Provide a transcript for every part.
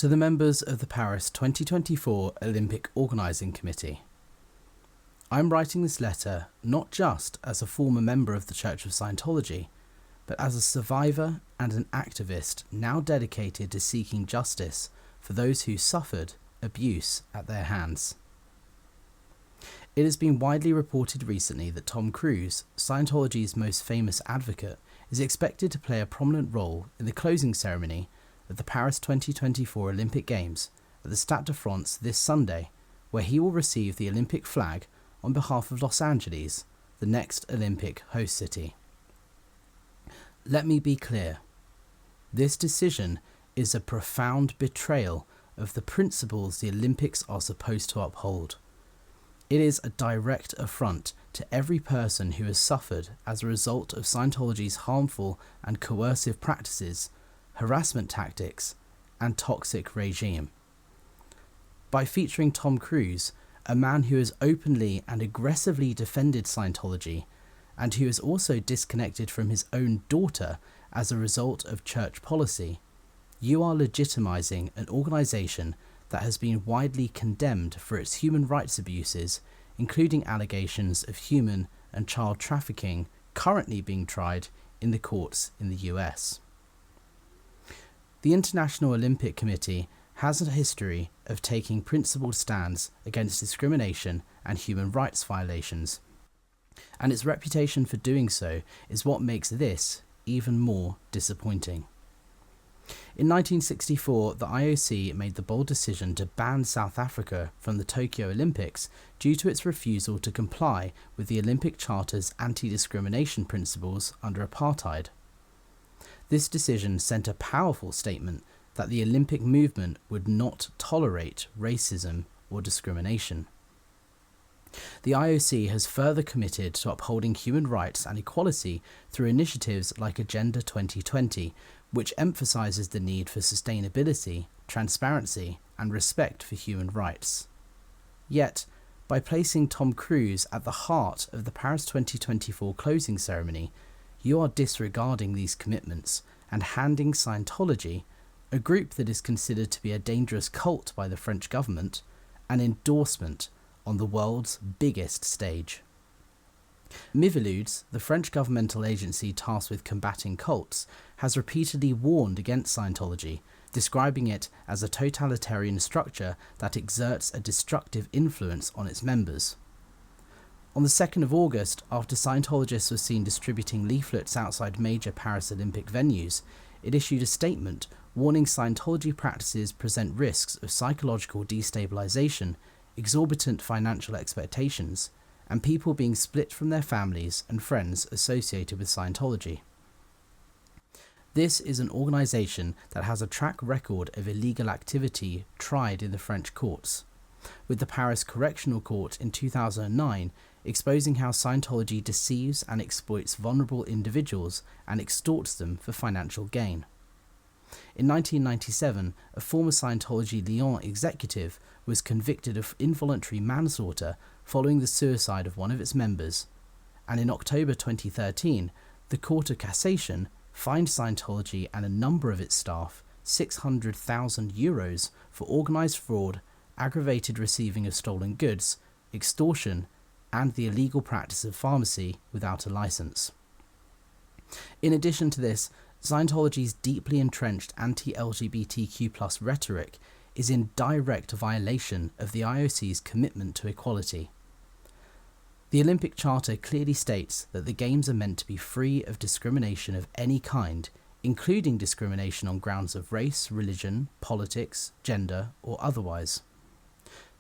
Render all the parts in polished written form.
To the members of the Paris 2024 Olympic Organising Committee. I'm writing this letter not just as a former member of the Church of Scientology, but as a survivor and an activist now dedicated to seeking justice for those who suffered abuse at their hands. It has been widely reported recently that Tom Cruise, Scientology's most famous advocate, is expected to play a prominent role in the closing ceremony of the Paris 2024 Olympic Games at the Stade de France this Sunday, where he will receive the Olympic flag on behalf of Los Angeles, the next Olympic host city. Let me be clear. This decision is a profound betrayal of the principles the Olympics are supposed to uphold. It is a direct affront to every person who has suffered as a result of Scientology's harmful and coercive practices, harassment tactics, and toxic regime. By featuring Tom Cruise, a man who has openly and aggressively defended Scientology, and who is also disconnected from his own daughter as a result of church policy, you are legitimizing an organization that has been widely condemned for its human rights abuses, including allegations of human and child trafficking currently being tried in the courts in the US. The International Olympic Committee has a history of taking principled stands against discrimination and human rights violations, and its reputation for doing so is what makes this even more disappointing. In 1964, the IOC made the bold decision to ban South Africa from the Tokyo Olympics due to its refusal to comply with the Olympic Charter's anti-discrimination principles under apartheid. This decision sent a powerful statement that the Olympic movement would not tolerate racism or discrimination. The IOC has further committed to upholding human rights and equality through initiatives like Agenda 2020, which emphasizes the need for sustainability, transparency, and respect for human rights. Yet, by placing Tom Cruise at the heart of the Paris 2024 closing ceremony, you are disregarding these commitments and handing Scientology, a group that is considered to be a dangerous cult by the French government, an endorsement on the world's biggest stage. Miviludes, the French governmental agency tasked with combating cults, has repeatedly warned against Scientology, describing it as a totalitarian structure that exerts a destructive influence on its members. On the 2nd of August, after Scientologists were seen distributing leaflets outside major Paris Olympic venues, it issued a statement warning Scientology practices present risks of psychological destabilization, exorbitant financial expectations, and people being split from their families and friends associated with Scientology. This is an organisation that has a track record of illegal activity tried in the French courts, with the Paris Correctional Court in 2009 exposing how Scientology deceives and exploits vulnerable individuals and extorts them for financial gain. In 1997, a former Scientology Lyon executive was convicted of involuntary manslaughter following the suicide of one of its members, and in October 2013, the Court of Cassation fined Scientology and a number of its staff €600,000 for organised fraud, aggravated receiving of stolen goods, extortion, and the illegal practice of pharmacy without a license. In addition to this, Scientology's deeply entrenched anti-LGBTQ+ rhetoric is in direct violation of the IOC's commitment to equality. The Olympic Charter clearly states that the Games are meant to be free of discrimination of any kind, including discrimination on grounds of race, religion, politics, gender, or otherwise.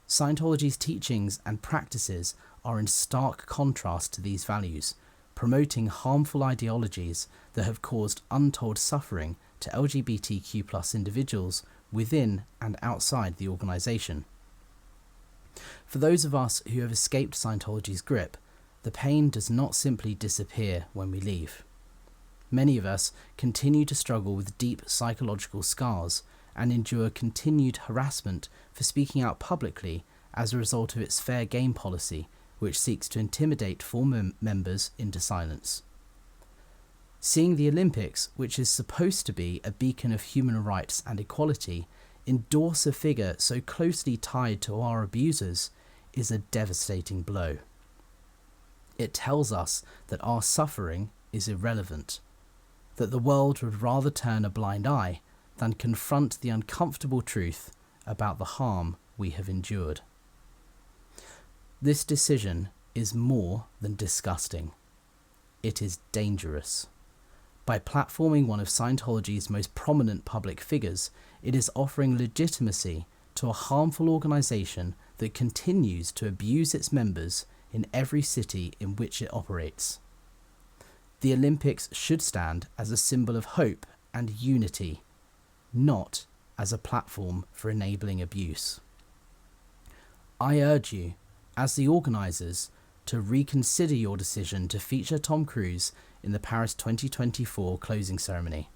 Scientology's teachings and practices are in stark contrast to these values, promoting harmful ideologies that have caused untold suffering to LGBTQ+ individuals within and outside the organisation. For those of us who have escaped Scientology's grip, the pain does not simply disappear when we leave. Many of us continue to struggle with deep psychological scars and endure continued harassment for speaking out publicly as a result of its fair game policy, which seeks to intimidate former members into silence. Seeing the Olympics, which is supposed to be a beacon of human rights and equality, endorse a figure so closely tied to our abusers is a devastating blow. It tells us that our suffering is irrelevant, that the world would rather turn a blind eye than confront the uncomfortable truth about the harm we have endured. This decision is more than disgusting. It is dangerous. By platforming one of Scientology's most prominent public figures, it is offering legitimacy to a harmful organisation that continues to abuse its members in every city in which it operates. The Olympics should stand as a symbol of hope and unity, not as a platform for enabling abuse. I urge you, as the organisers, to reconsider your decision to feature Tom Cruise in the Paris 2024 closing ceremony.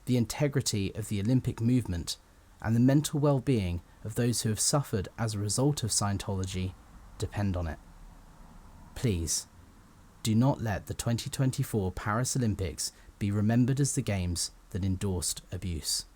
The integrity of the Olympic movement and the mental well-being of those who have suffered as a result of Scientology depend on it. Please, do not let the 2024 Paris Olympics be remembered as the games that endorsed abuse.